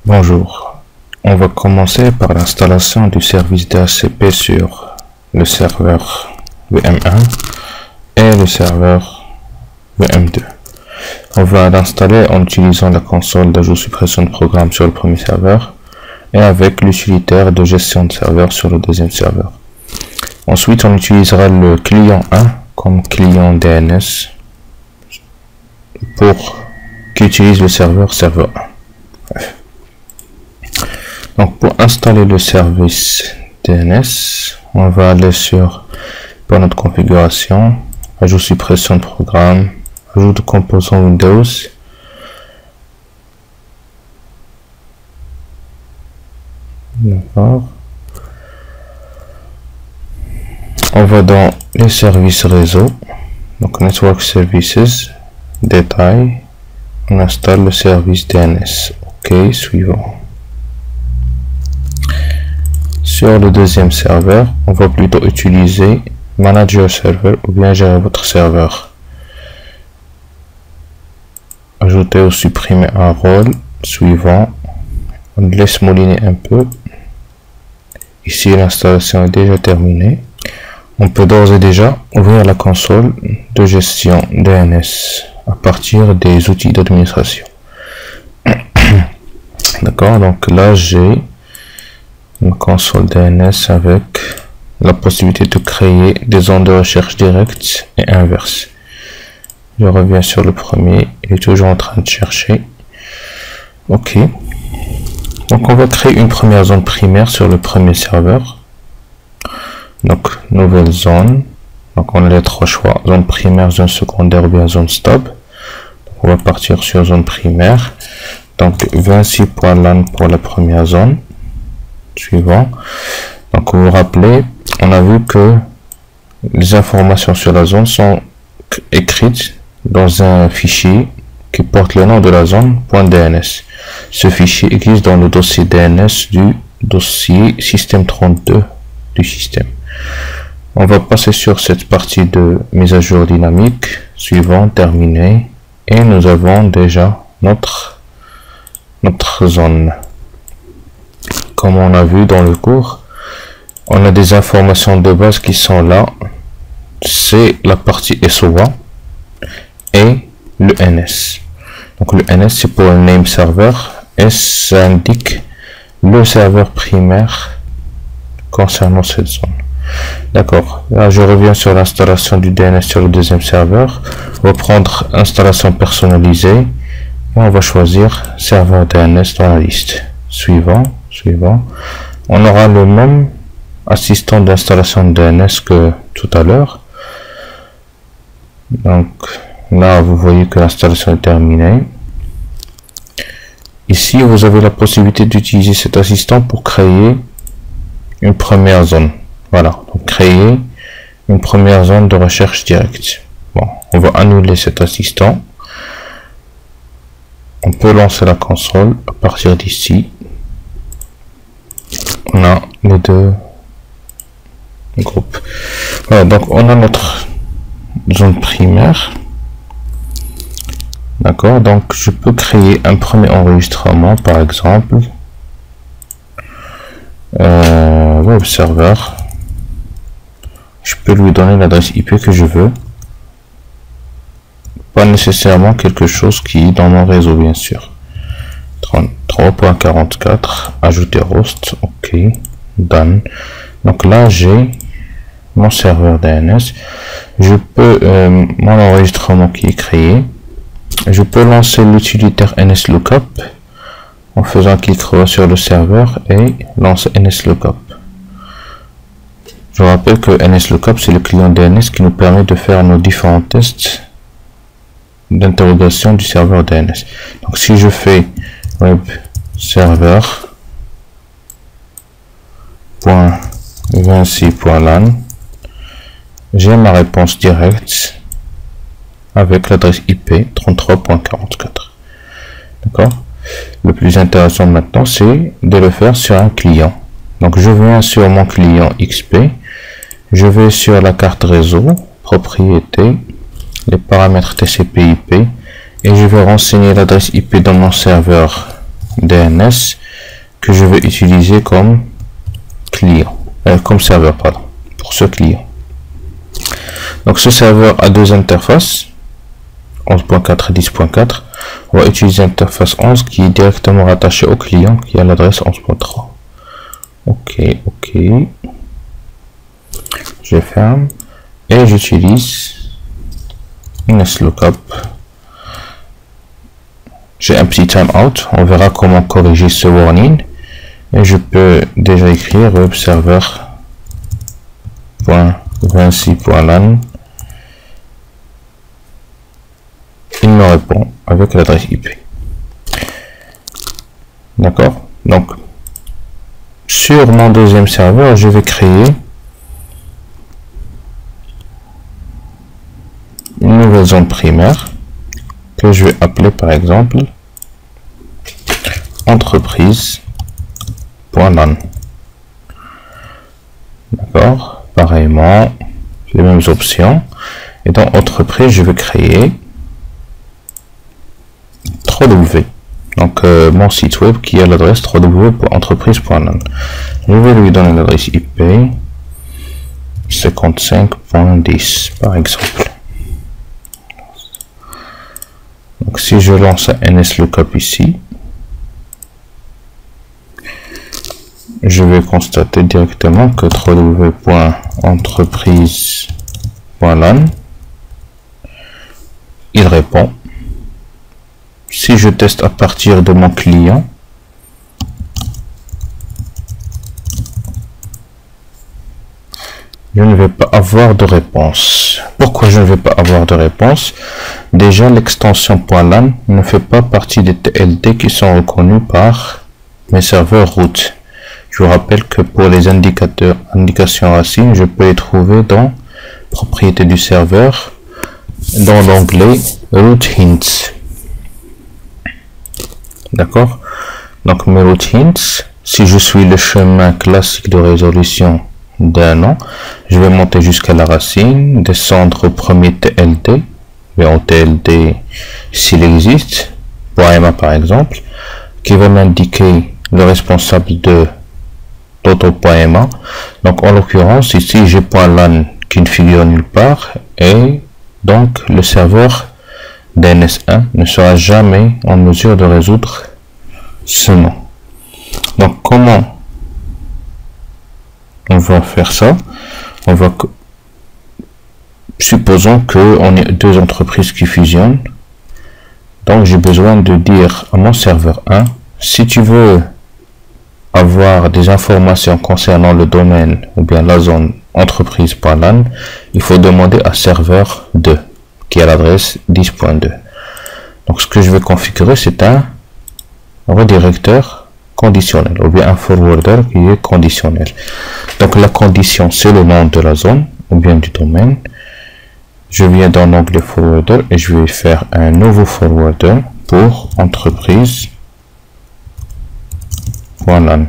Bonjour, on va commencer par l'installation du service DHCP sur le serveur VM1 et le serveur VM2. On va l'installer en utilisant la console d'ajout suppression de programme sur le premier serveur et avec l'utilitaire de gestion de serveur sur le deuxième serveur. Ensuite, on utilisera le client 1 comme client DNS pour qui utilise le serveur 1. Bref. Donc pour installer le service DNS, on va aller sur notre configuration, ajout suppression de programme, ajout de composants Windows. D'accord. On va dans les services réseau, donc Network Services, détail, on installe le service DNS. OK, suivant. Sur le deuxième serveur, on va plutôt utiliser Manager Server ou bien gérer votre serveur. Ajouter ou supprimer un rôle, suivant. On laisse mouliner un peu. Ici, l'installation est déjà terminée. On peut d'ores et déjà ouvrir la console de gestion DNS à partir des outils d'administration. D'accord, donc là j'ai une console DNS avec la possibilité de créer des zones de recherche directes et inverses. Je reviens sur le premier, il est toujours en train de chercher. OK. Donc on va créer une première zone primaire sur le premier serveur. Donc nouvelle zone. Donc on a les trois choix, zone primaire, zone secondaire ou bien zone stop. Donc, on va partir sur zone primaire. Donc 26.LAN pour la première zone. Suivant. Donc vous vous rappelez, on a vu que les informations sur la zone sont écrites dans un fichier qui porte le nom de la zone .dns. Ce fichier existe dans le dossier DNS du dossier système 32 du système. On va passer sur cette partie de mise à jour dynamique. Suivant, terminé. Et nous avons déjà notre zone. Comme on a vu dans le cours, on a des informations de base qui sont là. C'est la partie SOA et le NS. Donc le NS c'est pour le name server. S ça indique le serveur primaire concernant cette zone. D'accord. Là je reviens sur l'installation du DNS sur le deuxième serveur. On va prendre installation personnalisée et on va choisir serveur DNS dans la liste. Suivant. On aura le même assistant d'installation de DNS que tout à l'heure. Donc là vous voyez que l'installation est terminée. Ici vous avez la possibilité d'utiliser cet assistant pour créer une première zone. Voilà, donc créer une première zone de recherche directe. Bon, on va annuler cet assistant. On peut lancer la console à partir d'ici. On a les deux groupes. Voilà, donc on a notre zone primaire. D'accord, donc je peux créer un premier enregistrement, par exemple web serveur. Je peux lui donner l'adresse IP que je veux, pas nécessairement quelque chose qui est dans mon réseau, bien sûr. 33.44, ajouter host. OK, done. Donc là j'ai mon serveur DNS. Je peux mon enregistrement qui est créé. Je peux lancer l'utilitaire NSLookup en faisant clic droit sur le serveur et lancer NSLookup. Je rappelle que NSLookup c'est le client DNS qui nous permet de faire nos différents tests d'interrogation du serveur DNS. Donc si je fais web serveur .26.LAN, j'ai ma réponse directe avec l'adresse IP 33.44. D'accord. Le plus intéressant maintenant c'est de le faire sur un client. Donc je viens sur mon client XP, je vais sur la carte réseau, propriété, les paramètres TCP/IP et je vais renseigner l'adresse IP dans mon serveur DNS que je vais utiliser comme client, comme serveur, pardon, pour ce client. Donc ce serveur a deux interfaces, 11.4 et 10.4. On va utiliser l'interface 11 qui est directement rattachée au client qui a l'adresse 11.3. Ok, je ferme et j'utilise NSLOOKUP. J'ai un petit timeout, on verra comment corriger ce warning et je peux déjà écrire web server.vinci.lan. Il me répond avec l'adresse IP. D'accord, donc sur mon deuxième serveur je vais créer une nouvelle zone primaire que je vais appeler par exemple entreprise.lan. D'accord, pareillement les mêmes options, et dans entreprise je vais créer www, donc mon site web qui a l'adresse www.entreprise.lan. Je vais lui donner l'adresse IP 55.10 par exemple. Donc si je lance un NSLOOKUP ici, je vais constater directement que www.entreprise.lan, il répond. Si je teste à partir de mon client, je ne vais pas avoir de réponse. Pourquoi je ne vais pas avoir de réponse? Déjà, l'extension .lan ne fait pas partie des TLD qui sont reconnus par mes serveurs root. Je vous rappelle que pour les indications racines, je peux les trouver dans propriétés du serveur, dans l'onglet root hints. D'accord, donc mes root hints, si je suis le chemin classique de résolution d'un nom, je vais monter jusqu'à la racine, descendre au premier TLD, en TLD s'il existe, poema par exemple, qui va m'indiquer le responsable de l'autre poema. Donc en l'occurrence ici j'ai .lan qui ne figure nulle part, et donc le serveur DNS1 ne sera jamais en mesure de résoudre ce nom. Donc comment on va faire ça? On va supposons que on est deux entreprises qui fusionnent. Donc j'ai besoin de dire à mon serveur 1, si tu veux avoir des informations concernant le domaine ou bien la zone entreprise.lan, il faut demander à serveur 2 qui a l'adresse 10.2. Donc ce que je vais configurer, c'est un redirecteur conditionnel ou bien un forwarder qui est conditionnel. Donc la condition c'est le nom de la zone ou bien du domaine. Je viens dans l'onglet forwarder et je vais faire un nouveau forwarder pour entreprise.lan.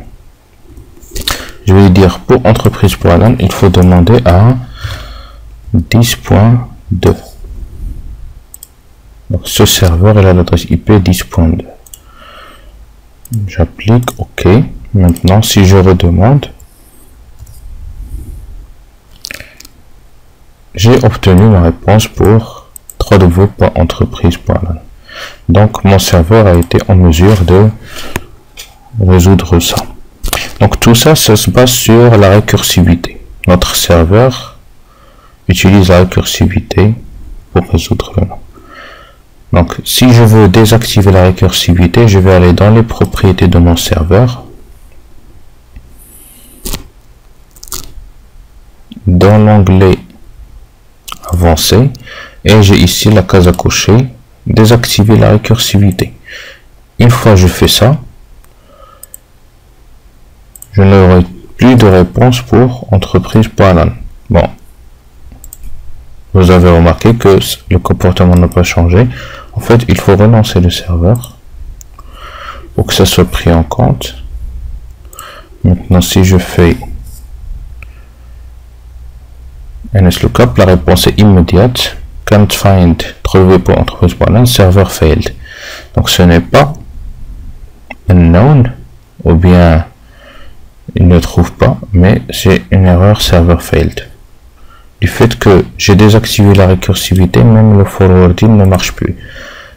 Je vais dire pour entreprise.lan, il faut demander à 10.2. Donc ce serveur a l'adresse IP 10.2. J'applique OK. Maintenant si je redemande, j'ai obtenu ma réponse pour www.entreprise.lan. Donc mon serveur a été en mesure de résoudre ça. Donc tout ça, ça se base sur la récursivité. Notre serveur utilise la récursivité pour résoudre le nom. Donc si je veux désactiver la récursivité, je vais aller dans les propriétés de mon serveur, dans l'onglet avancé, et j'ai ici la case à cocher, désactiver la récursivité. Une fois que je fais ça, je n'aurai plus de réponse pour entreprise.lan. Bon, vous avez remarqué que le comportement n'a pas changé. En fait, il faut relancer le serveur pour que ça soit pris en compte. Maintenant, si je fais NSLOOKUP, la réponse est immédiate. Can't find www.entreprise.lan, server failed. Donc ce n'est pas un unknown, ou bien il ne trouve pas, mais c'est une erreur server failed. Du fait que j'ai désactivé la récursivité, même le forwarding ne marche plus.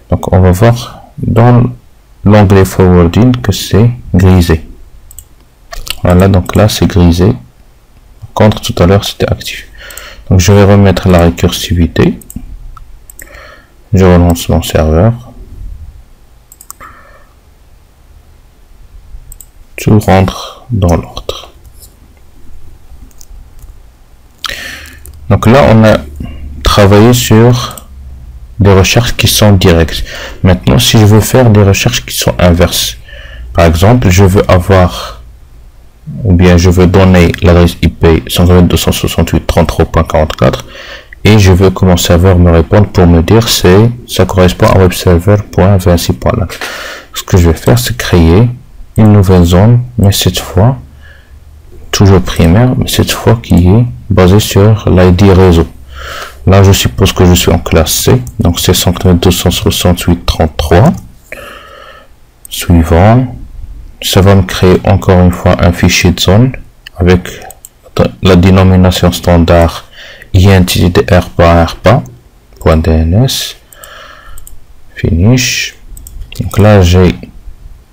Donc on va voir dans l'onglet forwarding que c'est grisé. Voilà, donc là c'est grisé. Contre tout à l'heure c'était actif. Donc je vais remettre la récursivité. Je relance mon serveur. Tout rentre dans l'ordre. Donc là on a travaillé sur des recherches qui sont directes. Maintenant si je veux faire des recherches qui sont inverses, par exemple je veux avoir, ou bien je veux donner l'adresse IP 192.168.33.44 et je veux que mon serveur me réponde pour me dire ça correspond à webserver.vinci.lan. Ce que je vais faire, c'est créer une nouvelle zone, mais cette fois toujours primaire, mais cette fois qui est basée sur l'ID réseau. Là je suppose que je suis en classe C, donc c'est 192.168.33. Suivant, ça va me créer encore une fois un fichier de zone avec la dénomination standard intdr.rpa.dns. Finish. Donc là j'ai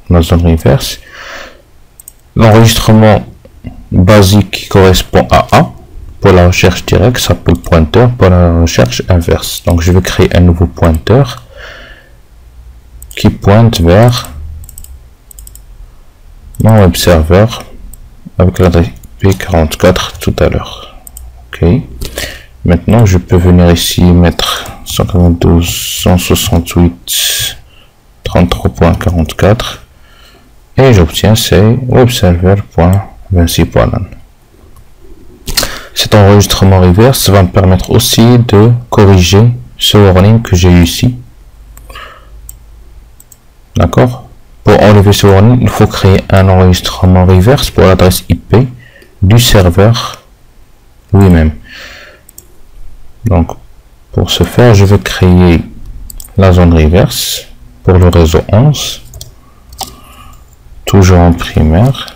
ma zone reverse. L'enregistrement basique qui correspond à A pour la recherche directe s'appelle pointeur, pour la recherche inverse. Donc je vais créer un nouveau pointeur qui pointe vers mon web serveur avec l'adresse IP44 tout à l'heure. Ok. Maintenant je peux venir ici mettre 192.168.33.44 et j'obtiens c'est webserver.vinci.lan. Cet enregistrement reverse va me permettre aussi de corriger ce warning que j'ai eu ici. D'accord? Pour enlever ce warning, il faut créer un enregistrement reverse pour l'adresse IP du serveur lui-même. Donc, pour ce faire, je vais créer la zone reverse pour le réseau 11, toujours en primaire.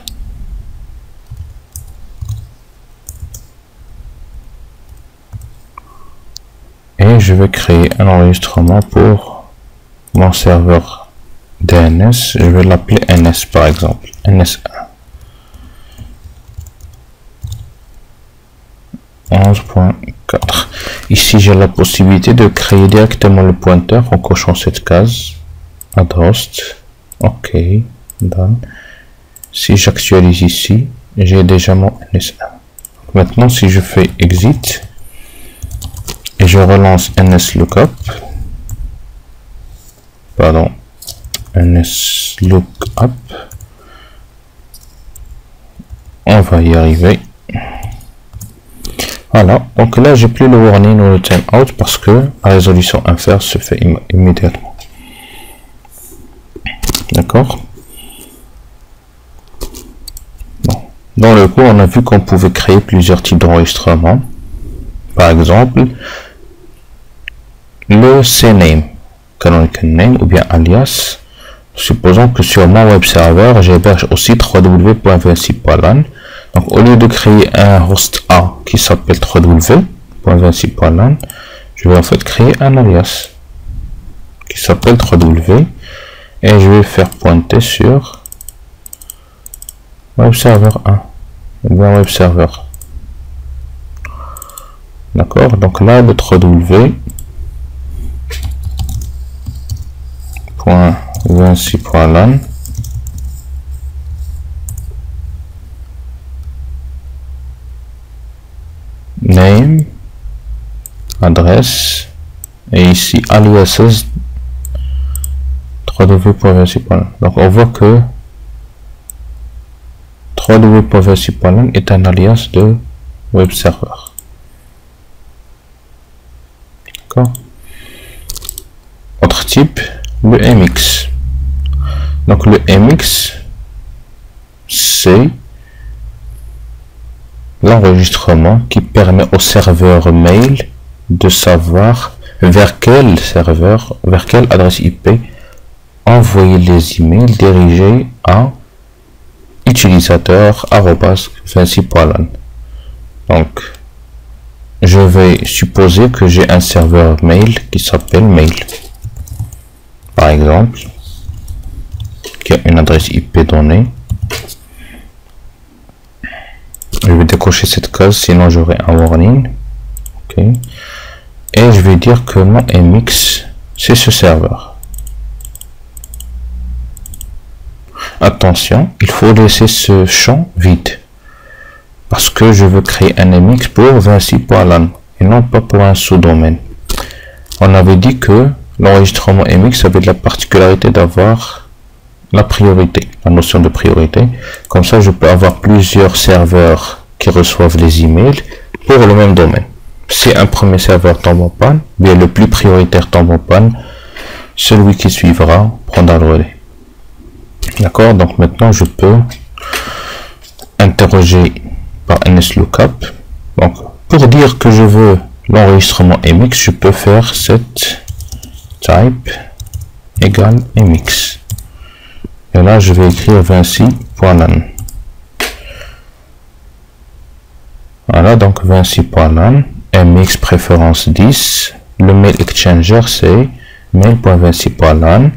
Et je vais créer un enregistrement pour mon serveur DNS. Je vais l'appeler NS par exemple. NS1. 11.4. Ici, j'ai la possibilité de créer directement le pointeur en cochant cette case. Add host. OK. Done. Si j'actualise ici, j'ai déjà mon NS1. Maintenant, si je fais exit et je relance NSLOOKUP, pardon, NSLOOKUP, on va y arriver. Voilà, donc là j'ai plus le warning ou le timeout parce que la résolution inverse se fait immédiatement. D'accord. Bon. Dans le cours, on a vu qu'on pouvait créer plusieurs types d'enregistrements. Par exemple, le CNAME, canonical name ou bien alias. Supposons que sur mon web server, j'héberge aussi www.vinci.lan. Donc, au lieu de créer un host A qui s'appelle www.vinci.lan, je vais en fait créer un alias qui s'appelle www et je vais faire pointer sur web server 1 ou bien web server. D'accord, donc là le www.vinci.lan name, adresse et ici aliases www.vinci.lan. Donc on voit que www.vinci.lan est un alias de web server. D'accord. Autre type, le MX. Donc le MX c'est l'enregistrement qui permet au serveur mail de savoir vers quel serveur, vers quelle adresse IP envoyer les emails dirigés à utilisateur@vinci.lan. Donc, je vais supposer que j'ai un serveur mail qui s'appelle mail, par exemple, qui a une adresse IP donnée. Je vais décocher cette case, sinon j'aurai un warning. Ok. Et je vais dire que mon MX, c'est ce serveur. Attention, il faut laisser ce champ vide. Parce que je veux créer un MX pour vinci.lan et non pas pour un sous-domaine. On avait dit que l'enregistrement MX avait la particularité d'avoir la priorité, la notion de priorité. Comme ça, je peux avoir plusieurs serveurs qui reçoivent les emails pour le même domaine. Si un premier serveur tombe en panne, bien le plus prioritaire tombe en panne, celui qui suivra prendra le relais. D'accord, donc maintenant je peux interroger par NSLOOKUP. Donc pour dire que je veux l'enregistrement MX, je peux faire set type égale MX. Et là je vais écrire vinci.lan. Voilà, donc vinci.lan, MX préférence 10, le mail exchanger c'est mail.vinci.lan,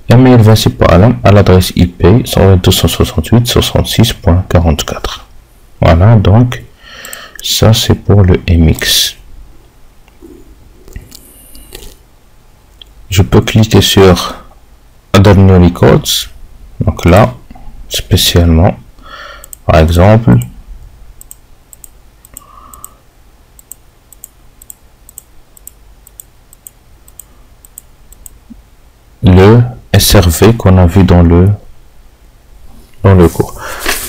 et mail vinci.lan à l'adresse IP 128.66.44. Voilà, donc ça c'est pour le MX. Je peux cliquer sur Add New Records, donc là spécialement, par exemple, le SRV qu'on a vu dans le cours.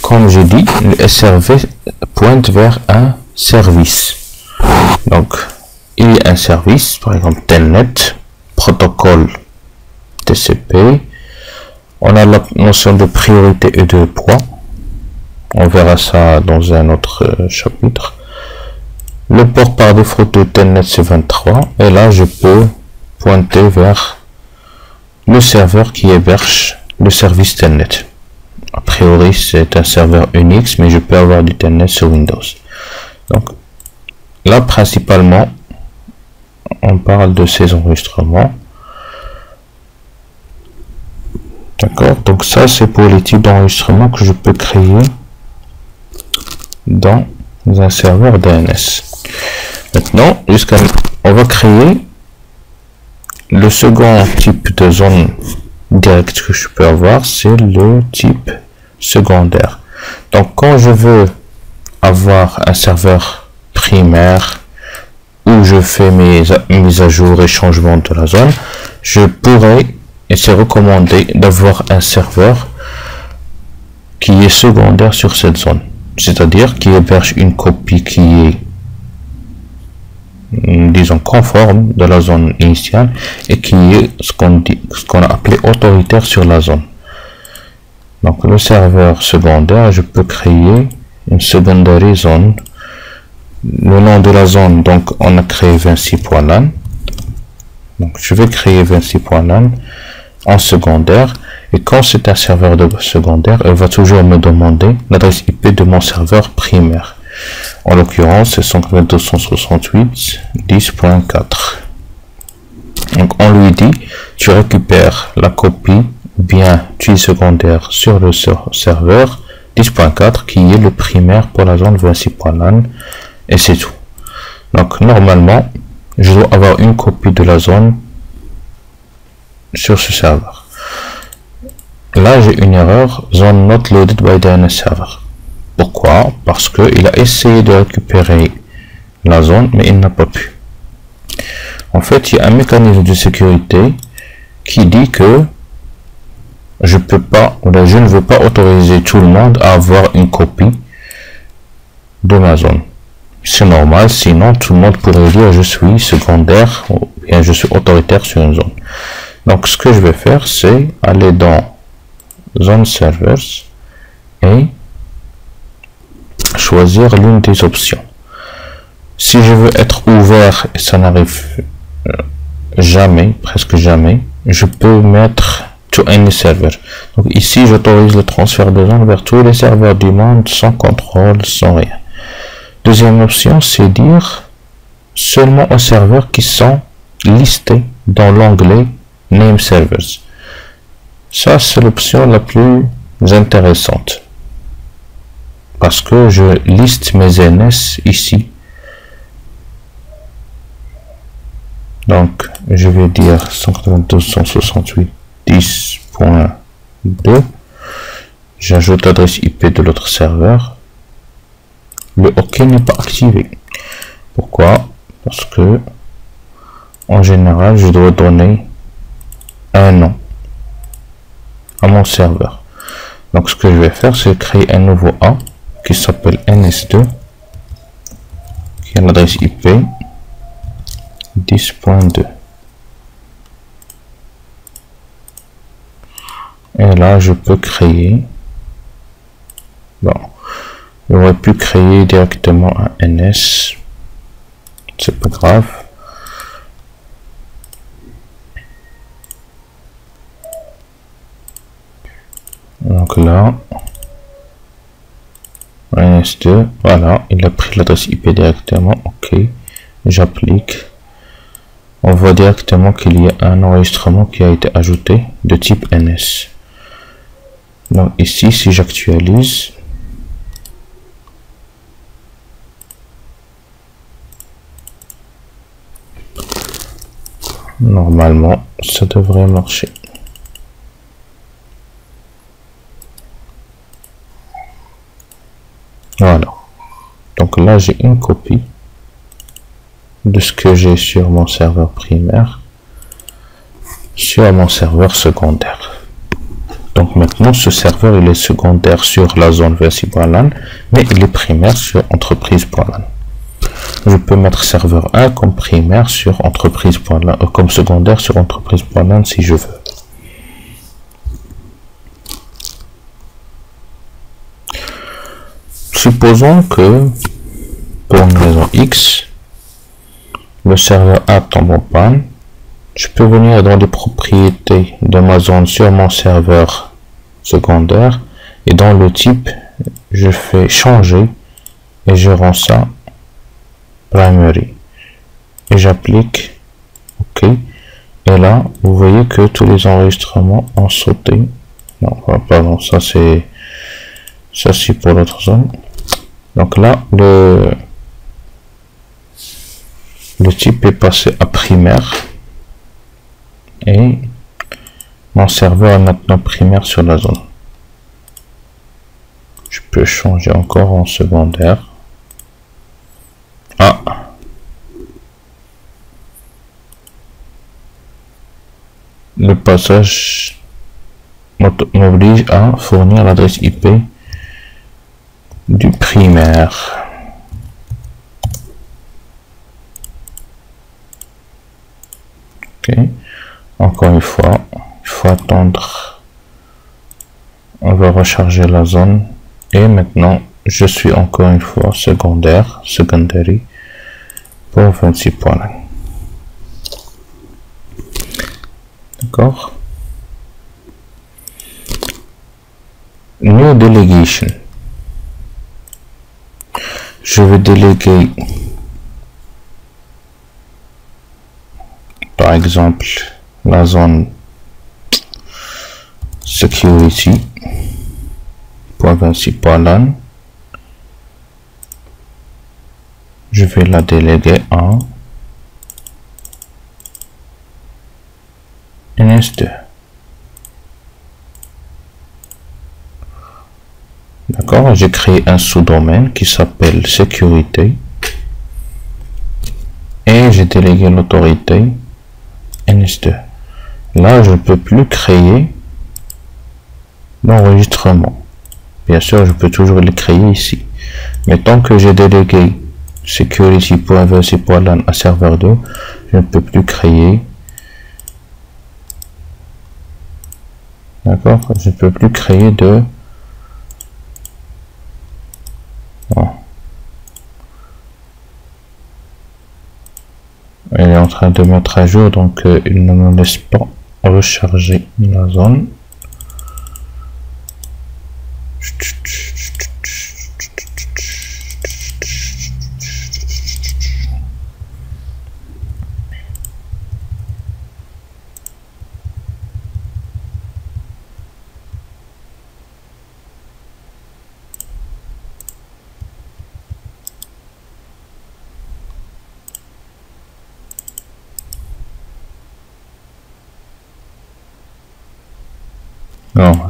Comme j'ai dit, le SRV pointe vers un service. Donc, il y a un service, par exemple Telnet, protocole TCP. On a la notion de priorité et de poids. On verra ça dans un autre chapitre. Le port par défaut de Telnet c'est 23. Et là, je peux pointer vers le serveur qui héberge le service Telnet. A priori, c'est un serveur Unix, mais je peux avoir du Telnet sur Windows. Donc, là, principalement, on parle de ces enregistrements. D'accord, donc ça, c'est pour les types d'enregistrements que je peux créer dans un serveur DNS. Maintenant, on va créer le second type de zone directe que je peux avoir, c'est le type secondaire. Donc quand je veux avoir un serveur primaire où je fais mes mises à jour et changements de la zone, je pourrais, et c'est recommandé, d'avoir un serveur qui est secondaire sur cette zone, c'est-à-dire qui héberge une copie qui est, disons, conforme de la zone initiale et qui est ce qu'on a appelé autoritaire sur la zone. Donc le serveur secondaire, je peux créer une secondary zone. Le nom de la zone, donc on a créé vinci.lan. Donc je vais créer vinci.lan en secondaire, et quand c'est un serveur de secondaire, elle va toujours me demander l'adresse IP de mon serveur primaire. En l'occurrence, c'est 128.10.4. Donc, on lui dit, tu récupères la copie, bien, tu es secondaire sur le serveur 10.4, qui est le primaire pour la zone vinci.lan, et c'est tout. Donc, normalement, je dois avoir une copie de la zone sur ce serveur. Là, j'ai une erreur, zone not loaded by DNS server. Pourquoi? Parce qu'il a essayé de récupérer la zone, mais il n'a pas pu. En fait, il y a un mécanisme de sécurité qui dit que je ne veux pas autoriser tout le monde à avoir une copie de ma zone. C'est normal, sinon tout le monde pourrait dire je suis secondaire ou bien je suis autoritaire sur une zone. Donc ce que je vais faire, c'est aller dans Zone Servers et choisir l'une des options. Si je veux être ouvert, et ça n'arrive jamais, presque jamais, je peux mettre to any server. Donc ici, j'autorise le transfert de zones vers tous les serveurs du monde sans contrôle, sans rien. Deuxième option, c'est dire seulement aux serveurs qui sont listés dans l'onglet Name Servers. Ça, c'est l'option la plus intéressante. Parce que je liste mes NS ici. Donc, je vais dire 192.168.10.2. J'ajoute l'adresse IP de l'autre serveur. Le OK n'est pas activé. Pourquoi? Parce que, en général, je dois donner un nom à mon serveur. Donc, ce que je vais faire, c'est créer un nouveau A qui s'appelle NS2, qui a l'adresse IP 10.2. Et là, je peux créer. Bon, j'aurais pu créer directement un NS. C'est pas grave. Donc là, NS2, voilà, il a pris l'adresse IP directement. OK, j'applique. On voit directement qu'il y a un enregistrement qui a été ajouté de type NS. Donc ici, si j'actualise, normalement, ça devrait marcher. Voilà. Donc là, j'ai une copie de ce que j'ai sur mon serveur primaire sur mon serveur secondaire. Donc maintenant, ce serveur, il est secondaire sur la zone VNC.LAN, mais il est primaire sur entreprise.LAN. Je peux mettre serveur 1 comme primaire sur entreprise.LAN, comme secondaire sur entreprise.LAN si je veux. Supposons que, pour une raison X, le serveur A tombe en panne. Je peux venir dans les propriétés de ma zone sur mon serveur secondaire et dans le type, je fais changer et je rends ça primary et j'applique OK. Et là, vous voyez que tous les enregistrements ont sauté. Non, pardon, ça c'est pour l'autre zone. Donc là, le type est passé à primaire et mon serveur est maintenant primaire sur la zone. Je peux changer encore en secondaire. Ah, le passage m'oblige à fournir l'adresse IP du primaire. Ok, encore une fois, il faut attendre. On va recharger la zone et maintenant je suis encore une fois secondary pour 26 points. D'accord. New delegation. Je vais déléguer par exemple la zone security.26.LAN. Je vais la déléguer en NS2. D'accord, j'ai créé un sous-domaine qui s'appelle sécurité et j'ai délégué l'autorité NS2. Là, je ne peux plus créer l'enregistrement. Bien sûr, je peux toujours le créer ici. Mais tant que j'ai délégué security.vc.lan à serveur 2, je ne peux plus créer. D'accord, je ne peux plus créer de... Bon. Elle est en train de mettre à jour, donc il ne me laisse pas recharger la zone. Non,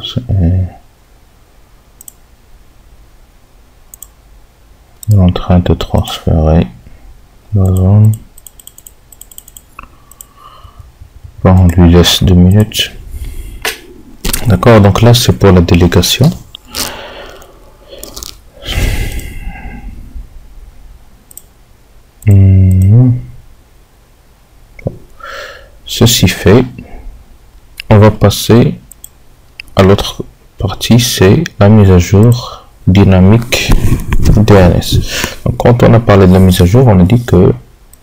il est en train de transférer la zone. Bon, on lui laisse 2 minutes. D'accord, donc là c'est pour la délégation. Ceci fait, on va passer à l'autre partie, c'est la mise à jour dynamique DNS. Donc, quand on a parlé de la mise à jour, on a dit que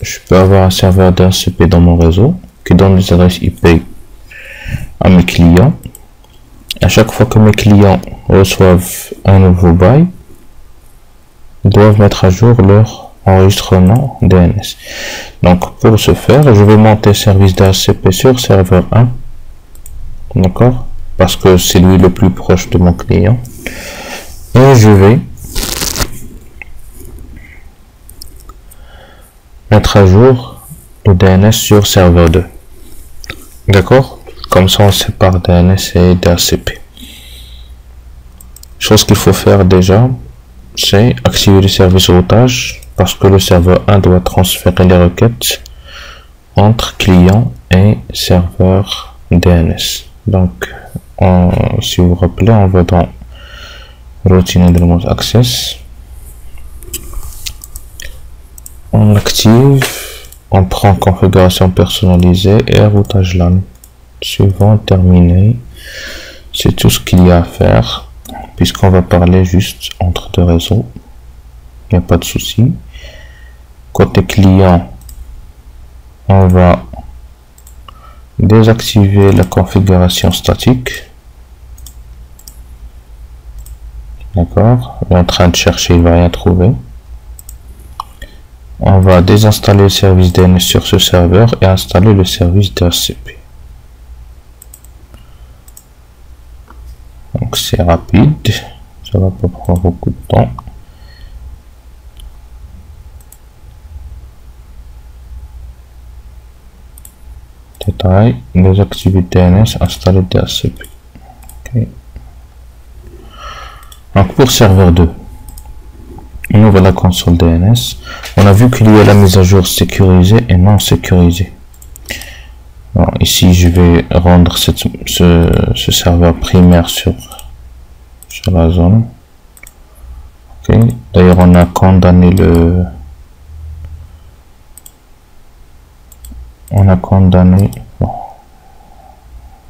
je peux avoir un serveur DHCP dans mon réseau qui donne des adresses IP à mes clients. À chaque fois que mes clients reçoivent un nouveau bail, ils doivent mettre à jour leur enregistrement DNS. Donc pour ce faire, je vais monter service DHCP sur serveur 1. D'accord, parce que c'est lui le plus proche de mon client. Et je vais mettre à jour le DNS sur serveur 2. D'accord, comme ça on sépare DNS et DHCP. Chose qu'il faut faire déjà, c'est activer le service routage, parce que le serveur 1 doit transférer les requêtes entre client et serveur DNS. Donc, si vous vous rappelez, on va dans Routine and Remote Access. On active, on prend configuration personnalisée et routage LAN. Suivant, terminé. C'est tout ce qu'il y a à faire, puisqu'on va parler juste entre deux réseaux. Il n'y a pas de souci. Côté client, on va désactiver la configuration statique. D'accord, il est en train de chercher, il va rien trouver. On va désinstaller le service DNS sur ce serveur et installer le service DHCP. Donc c'est rapide, ça va pas prendre beaucoup de temps. Détail, désactiver DNS, installer DHCP. Okay. Donc pour serveur 2, on ouvre la console DNS. On a vu qu'il y a la mise à jour sécurisée et non sécurisée. Alors, ici je vais rendre ce serveur primaire sur la zone. Okay. D'ailleurs on a condamné bon,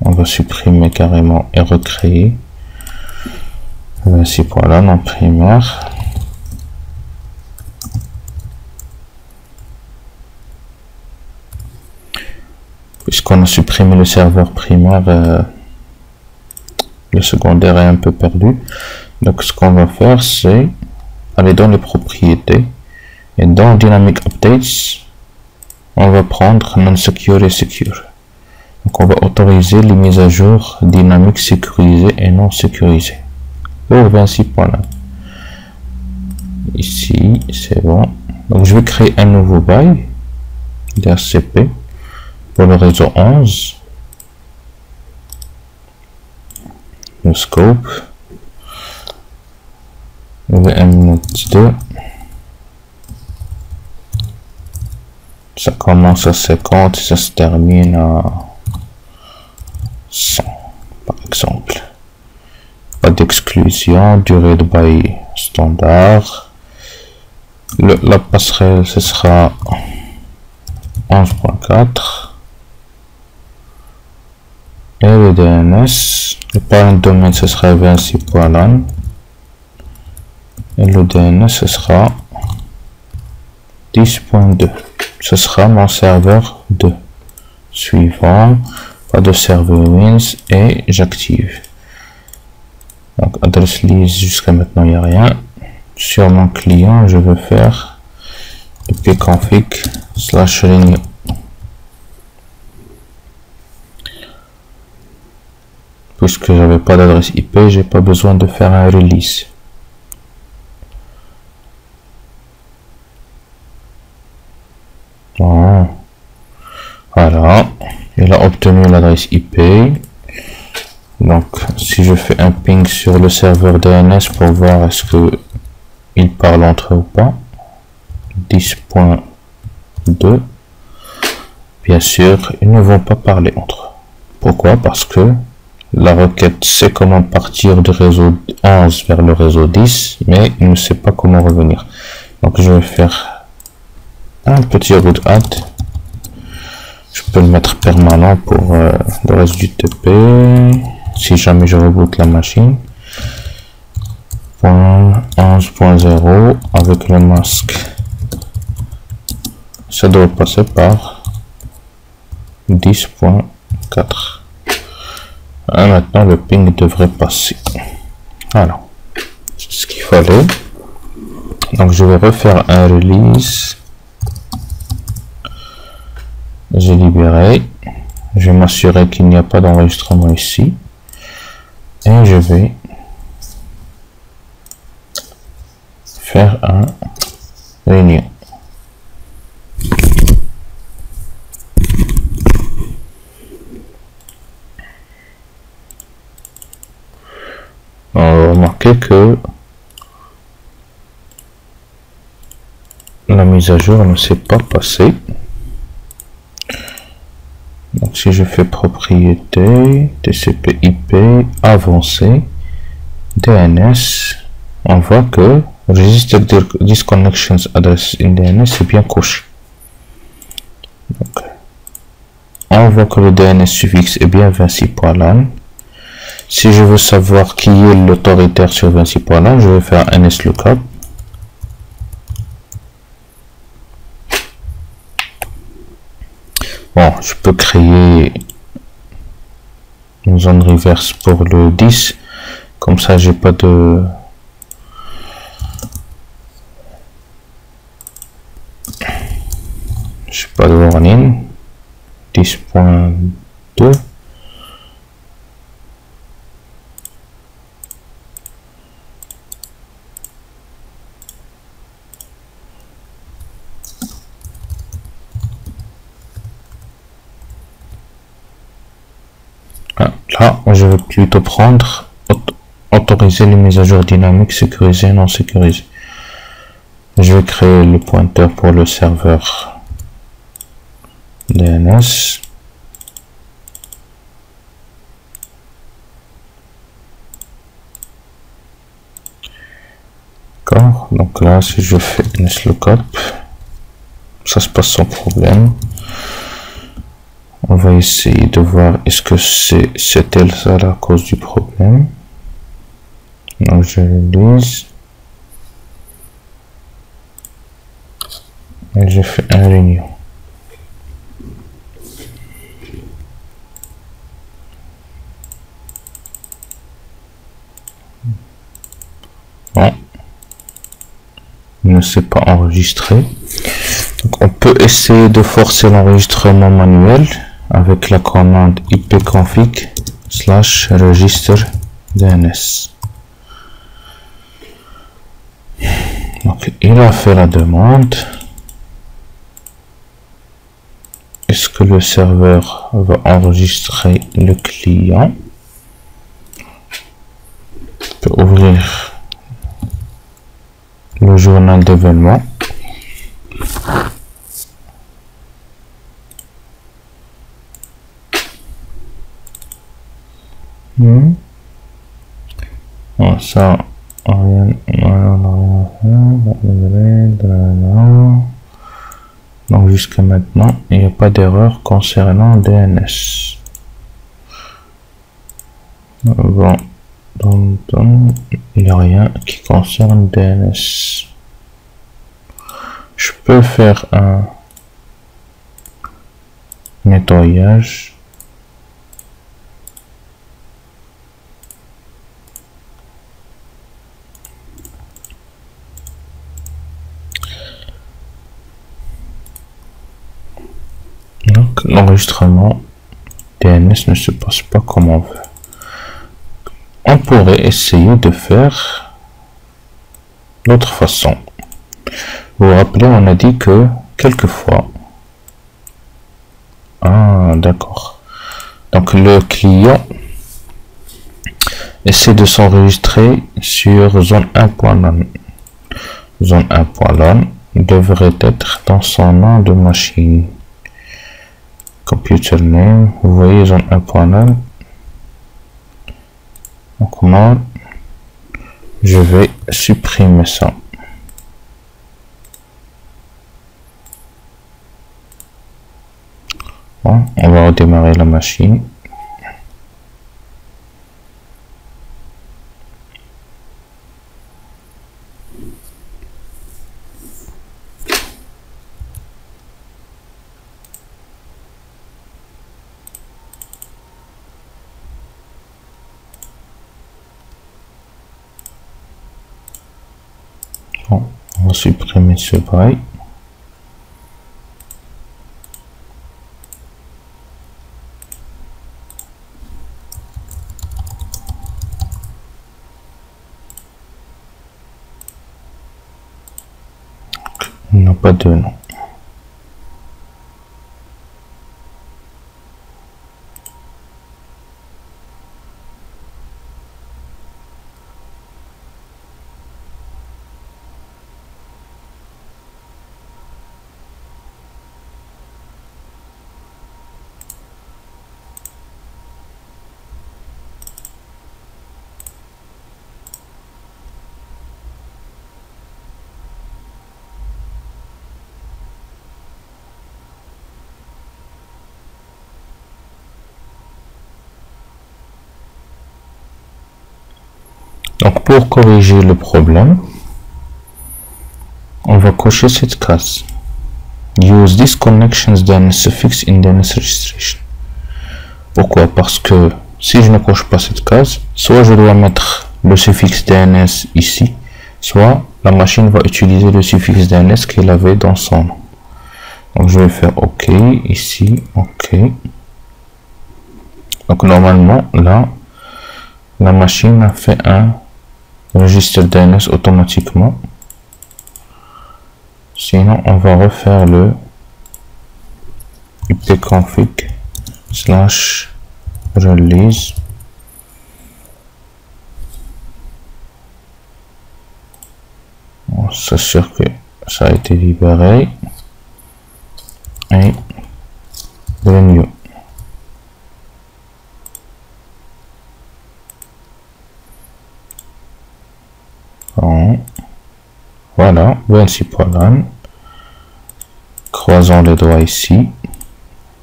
on va supprimer carrément et recréer. Voici voilà en primaire. Puisqu'on a supprimé le serveur primaire, le secondaire est un peu perdu. Donc ce qu'on va faire, c'est aller dans les propriétés et dans Dynamic Updates, on va prendre Non Secure et Secure. Donc on va autoriser les mises à jour dynamiques sécurisées et non sécurisées. Pour 26 points là. Ici, c'est bon. Donc je vais créer un nouveau bail DHCP pour le réseau 11. Le scope. VMnet2. Ça commence à 50, ça se termine à 100 par exemple. Pas d'exclusion, durée de bail standard. La passerelle ce sera 11.4 et le DNS, le parent domaine ce sera 26.lan et le DNS ce sera 10.2. Ce sera mon serveur 2. Suivant, pas de serveur wins et j'active. Donc adresse list, jusqu'à maintenant il n'y a rien. Sur mon client, je veux faire ipconfig/renew. Puisque j'avais pas d'adresse IP, j'ai pas besoin de faire un release. Bon. Voilà, il a obtenu l'adresse IP. Donc si je fais un ping sur le serveur DNS pour voir est-ce que ils parlent entre eux ou pas, 10.2, bien sûr ils ne vont pas parler entre eux. Pourquoi? Parce que la requête sait comment partir du réseau 11 vers le réseau 10, mais il ne sait pas comment revenir. Donc je vais faire un petit root add. Je peux le mettre permanent pour le reste du TP. Si jamais je reboot la machine. 11.0 avec le masque. Ça doit passer par 10.4. Maintenant le ping devrait passer. Voilà. C'est ce qu'il fallait. Donc je vais refaire un release. J'ai libéré. Je vais m'assurer qu'il n'y a pas d'enregistrement ici. Et je vais faire un renew. On va remarquer que la mise à jour ne s'est pas passée. Donc si je fais propriété, TCP IP, avancé, DNS, on voit que Register Disconnections Address in DNS est bien couché. Donc, on voit que le DNS suffixe est bien 26.lan. Si je veux savoir qui est l'autoritaire sur 26.lan, je vais faire NSLOOKUP. Bon, je peux créer une zone reverse pour le 10, comme ça j'ai pas de warning. 10.2. Là, je vais plutôt prendre autoriser les mises à jour dynamiques, sécurisées et non sécurisées. Je vais créer le pointeur pour le serveur DNS. D'accord, donc là, si je fais NSLOOKUP, ça se passe sans problème. On va essayer de voir est-ce que c'était ça la cause du problème. Donc je release et je fais un renew. Bon, il ne s'est pas enregistré. Donc on peut essayer de forcer l'enregistrement manuel avec la commande ipconfig/register DNS. Donc il a fait la demande. Est-ce que le serveur va enregistrer le client? Je peux ouvrir le journal d'événements. Bon, ça, rien. Donc jusqu'à maintenant, il n'y a pas d'erreur concernant DNS. Bon, il n'y a rien qui concerne DNS. Je peux faire un nettoyage. l'enregistrement DNS ne se passe pas comme on veut. On pourrait essayer de faire l'autre façon. Vous vous rappelez, on a dit que quelquefois, d'accord, donc le client essaie de s'enregistrer sur zone 1.LAN. Zone 1.LAN devrait être dans son nom de machine. Computer name, vous voyez zone 1.LAN. Donc moi, je vais supprimer ça. Bon, on va redémarrer la machine. Bon, on va supprimer ce braille. Il n'a pas de nom. Donc pour corriger le problème, on va cocher cette case. Use these connections DNS suffix in DNS registration. Pourquoi? Parce que si je ne coche pas cette case, soit je dois mettre le suffixe DNS ici, soit la machine va utiliser le suffixe DNS qu'elle avait dans son nom. Donc je vais faire OK ici, OK. Donc normalement là, la machine a fait un registre DNS automatiquement. Sinon on va refaire le ipconfig / release. On s'assure que ça a été libéré et renew. Bon. Voilà, 26.LAN. Croisons les doigts ici.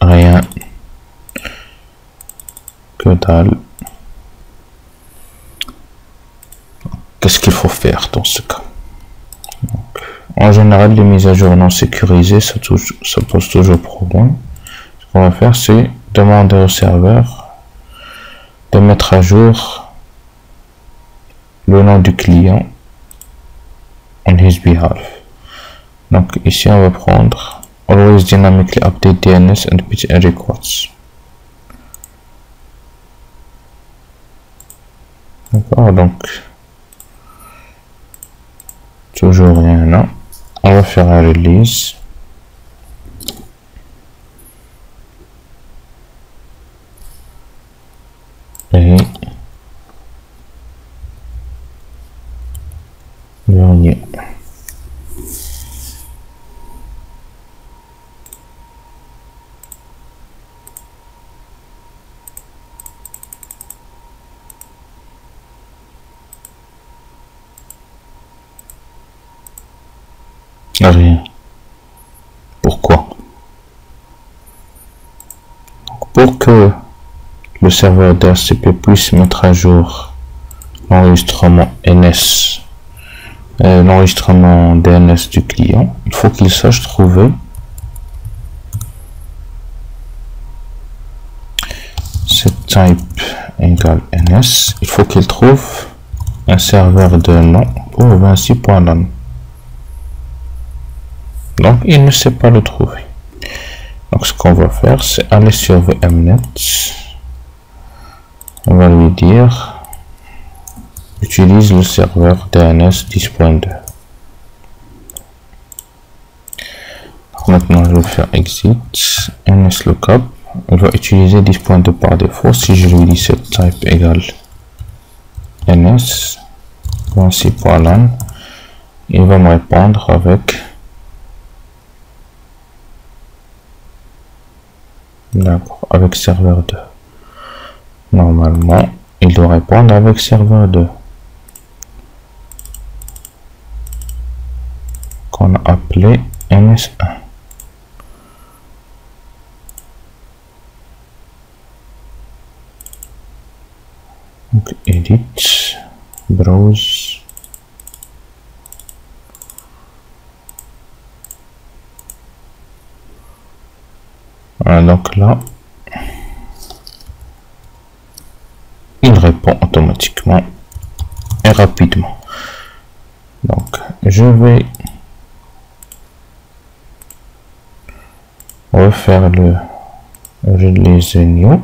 Rien. Que dalle. Qu'est-ce qu'il faut faire dans ce cas? Donc, en général, les mises à jour non sécurisées, ça pose toujours problème. Ce qu'on va faire, c'est demander au serveur de mettre à jour le nom du client on his behalf. Donc ici on va prendre always dynamically update DNS and PTN records. D'accord, donc toujours rien là. On va faire un release. Et dernier. Rien. Pourquoi? Pour que le serveur DHCP puisse mettre à jour l'enregistrement NS, l'enregistrement DNS du client, il faut qu'il sache trouver set type égale NS. Il faut qu'il trouve un serveur de nom pour 26.LAN. Donc il ne sait pas le trouver. Donc ce qu'on va faire, c'est aller sur VMnet. On va lui dire utilise le serveur DNS 10.2. Maintenant je vais faire exit nslookup. Il va utiliser 10.2 par défaut. Si je lui dis set type égale ns vinci.lan, il va me répondre avec avec serveur 2. Normalement, il doit répondre avec serveur 2 qu'on a appelé ns1. Donc edit, browse, voilà, donc là il répond automatiquement et rapidement. Donc je vais refaire le release new.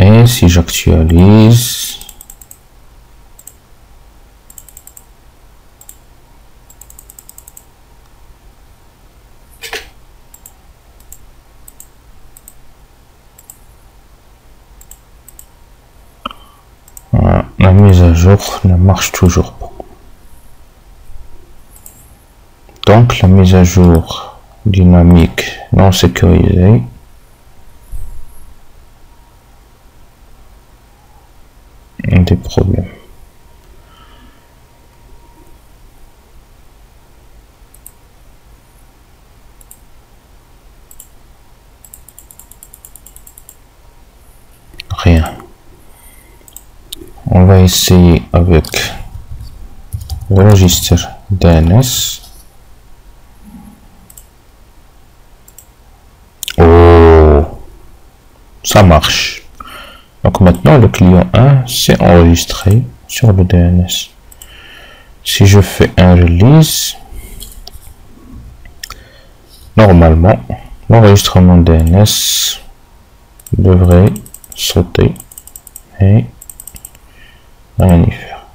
Et si j'actualise, voilà, la mise à jour ne marche toujours pas. Donc la mise à jour dynamique non sécurisée des problèmes. Rien. On va essayer avec le registre DNS. Oh, ça marche. Donc maintenant le client 1 s'est enregistré sur le DNS. Si je fais un release, normalement l'enregistrement DNS devrait sauter et rien y faire.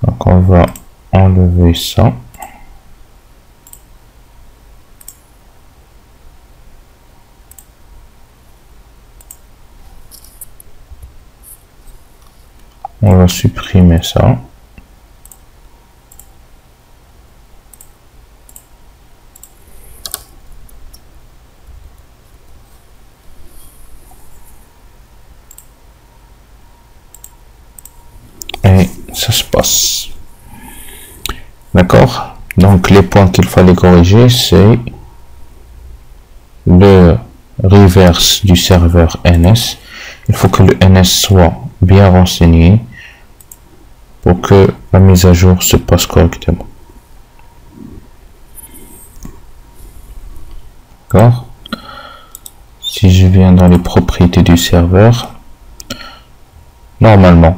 Donc on va enlever ça. On va supprimer ça. Et ça se passe. D'accord? Donc les points qu'il fallait corriger, c'est le reverse du serveur NS. Il faut que le NS soit bien renseigné pour que la mise à jour se passe correctement. D'accord? Si je viens dans les propriétés du serveur, normalement,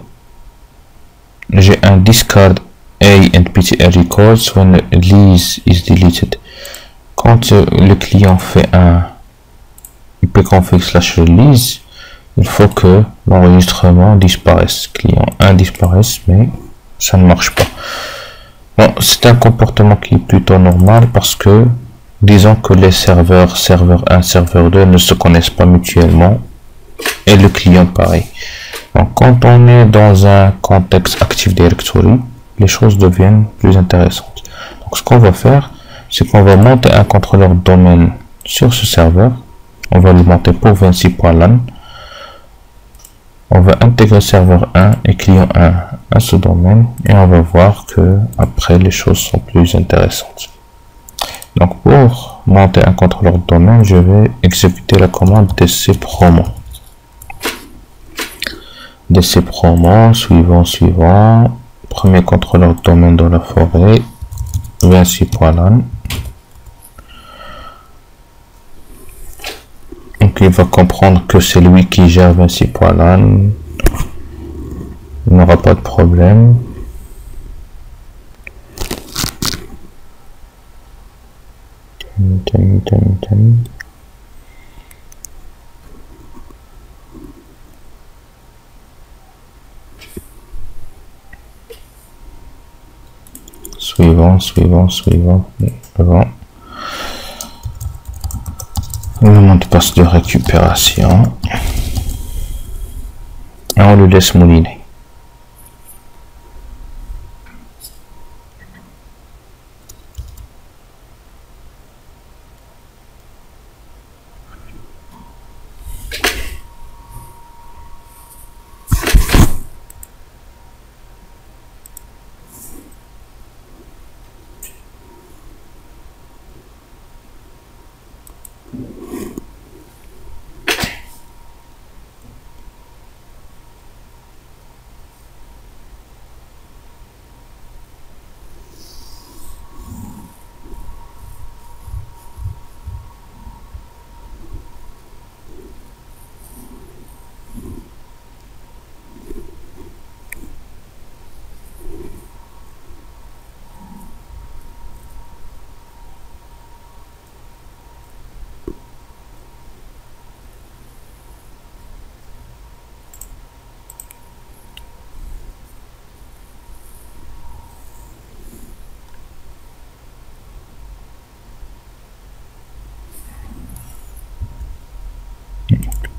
j'ai un discard A and PTR records when the lease is deleted. Quand le client fait un ipconfig/release, il faut que l'enregistrement disparaisse. Client 1 disparaisse, mais ça ne marche pas. Bon, c'est un comportement qui est plutôt normal parce que, disons que les serveur 1, serveur 2 ne se connaissent pas mutuellement et le client pareil. Donc, quand on est dans un contexte Active Directory, les choses deviennent plus intéressantes. Donc, ce qu'on va faire, c'est qu'on va monter un contrôleur de domaine sur ce serveur. On va le monter pour vinci.lan. On va intégrer serveur 1 et client 1 à ce domaine et on va voir que après les choses sont plus intéressantes. Donc pour monter un contrôleur de domaine, je vais exécuter la commande dcpromo. dcpromo suivant, premier contrôleur de domaine dans la forêt, vinci.lan. Donc il va comprendre que c'est lui qui gère vinci.lan. il n'y aura pas de problème. Suivant. Bon. Le mot de passe de récupération. Et on le laisse mouliner.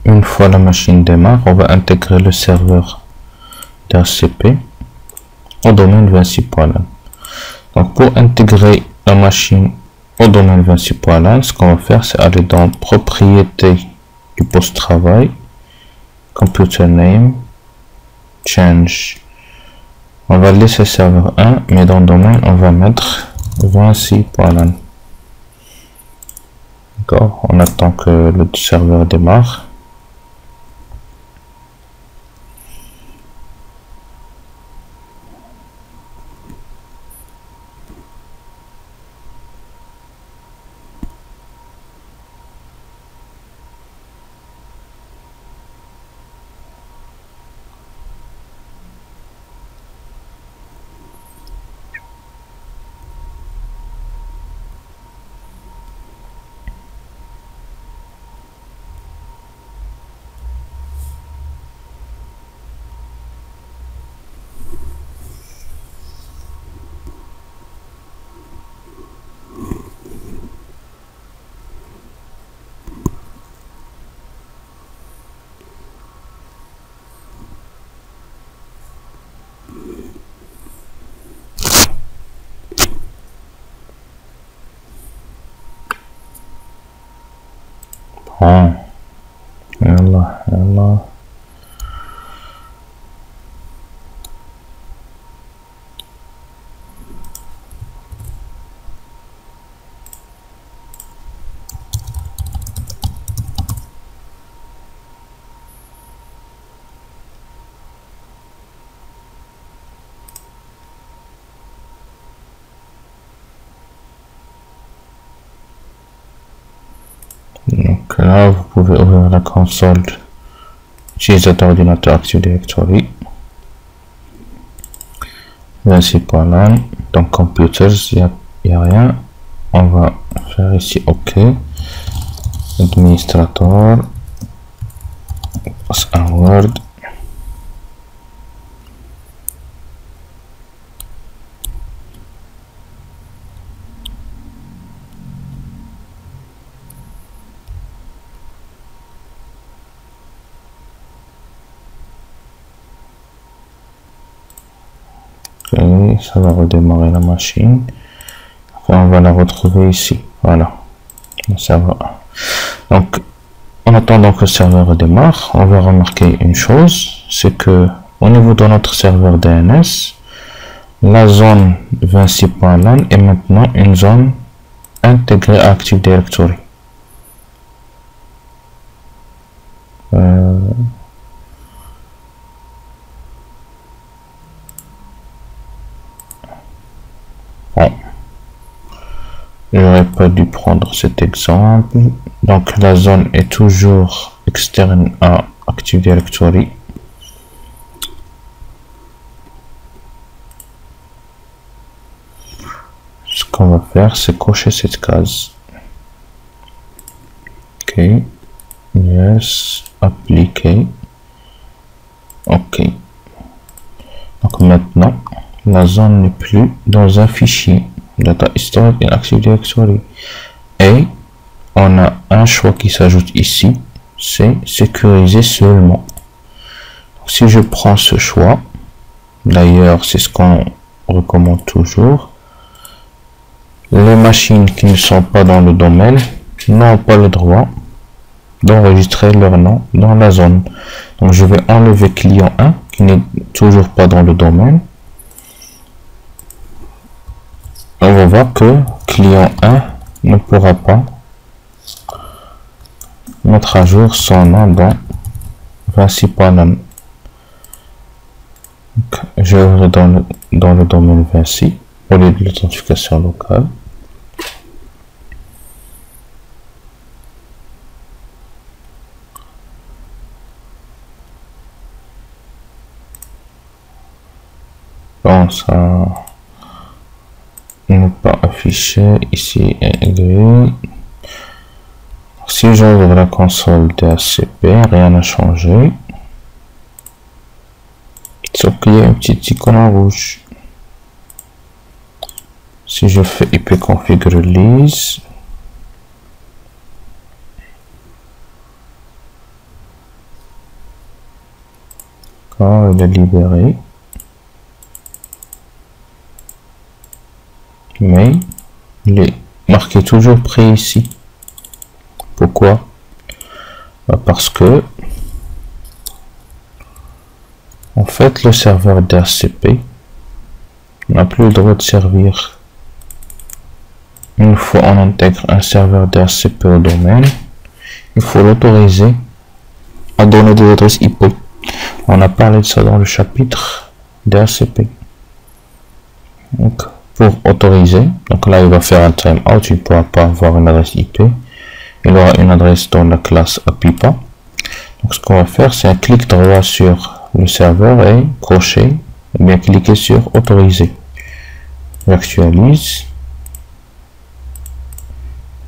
Une fois la machine démarre, on va intégrer le serveur d'RCP au domaine 26.lan. Donc pour intégrer la machine au domaine 26.lan, ce qu'on va faire, c'est aller dans propriété du poste travail, computer name, change. On va laisser serveur 1, mais dans le domaine, on va mettre 26.lan. D'accord, on attend que le serveur démarre. يلا Donc là, vous pouvez ouvrir la console utilisateur ordinateur Active Directory. 26.lan, donc computers, il n'y a rien. On va faire ici OK. Administrateur, passe un Word. Ça va redémarrer la machine. Enfin, on va la retrouver ici. Voilà. Le serveur 1. Donc, en attendant que le serveur redémarre, on va remarquer une chose, c'est que au niveau de notre serveur DNS, la zone 26.lan est maintenant une zone intégrée à Active Directory. Bon, j'aurais pas dû prendre cet exemple. Donc la zone est toujours externe à Active Directory. faire, c'est cocher cette case. Ok. Yes. Appliquer. Ok. Donc maintenant, la zone n'est plus dans un fichier Data Historic et Active Directory. Et on a un choix qui s'ajoute ici, c'est sécuriser seulement. Donc, si je prends ce choix, d'ailleurs c'est ce qu'on recommande toujours, les machines qui ne sont pas dans le domaine n'ont pas le droit d'enregistrer leur nom dans la zone. Donc je vais enlever client 1 qui n'est toujours pas dans le domaine. On va voir que client 1 ne pourra pas mettre à jour son nom dans Vinci Panam. Je vais dans le domaine Vinci au lieu de l'authentification locale. Bon, ça n'est pas affiché ici est gris. Si j'ouvre la console DHCP, rien n'a changé. Sauf qu'il y a une petite icône en rouge. Si je fais ipconfig release, quand il est libéré, mais il est marqué toujours prêt ici. Pourquoi? Parce que en fait le serveur DHCP n'a plus le droit de servir. Une fois on intègre un serveur DHCP au domaine, il faut l'autoriser à donner des adresses IP. On a parlé de ça dans le chapitre DHCP. Donc pour autoriser, donc là il va faire un timeout, il ne pourra pas avoir une adresse IP. Il aura une adresse dans la classe APIPA. Donc ce qu'on va faire, c'est un clic droit sur le serveur et crochet, et bien cliquer sur autoriser. J'actualise.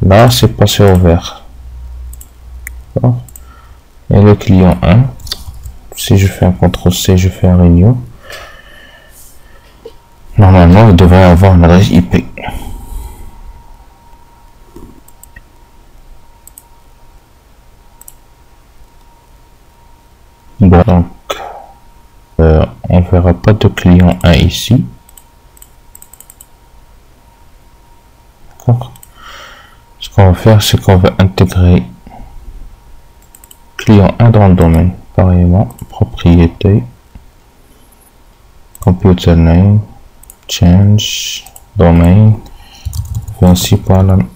Là, c'est passé au vert. Et le client 1, si je fais un CTRL-C, je fais un renew. Normalement, il devrait avoir une adresse IP. Bon, donc on verra pas de client 1 ici. D'accord. Ce qu'on va faire, c'est qu'on va intégrer client 1 dans le domaine. Pareillement, propriété, computer name, change, domain, Vinci Panam.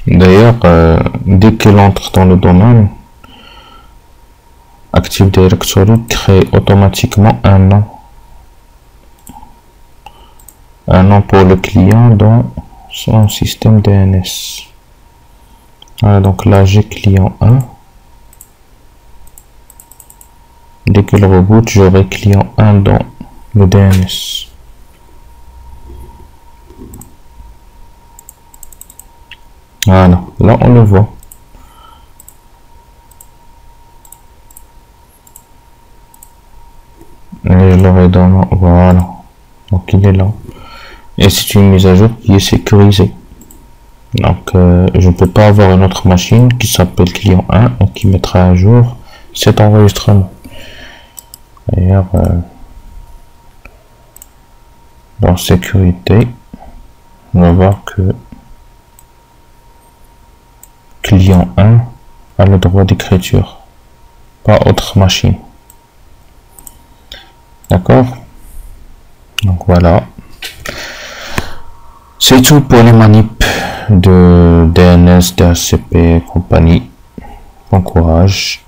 D'ailleurs, dès qu'elle entre dans le domaine, Active Directory crée automatiquement un nom. Un nom pour le client dans son système DNS. Voilà, donc là j'ai client 1. Dès que le reboot, j'aurai client 1 dans le DNS. Voilà, là on le voit. Et je l'aurai dans, voilà, donc il est là. Et c'est une mise à jour qui est sécurisée. Donc je ne peux pas avoir une autre machine qui s'appelle client 1 et qui mettra à jour cet enregistrement. D'ailleurs, dans sécurité, on va voir que client 1 a le droit d'écriture, pas autre machine. D'accord? Donc voilà. C'est tout pour les manips de DNS, DHCP et compagnie. Bon courage.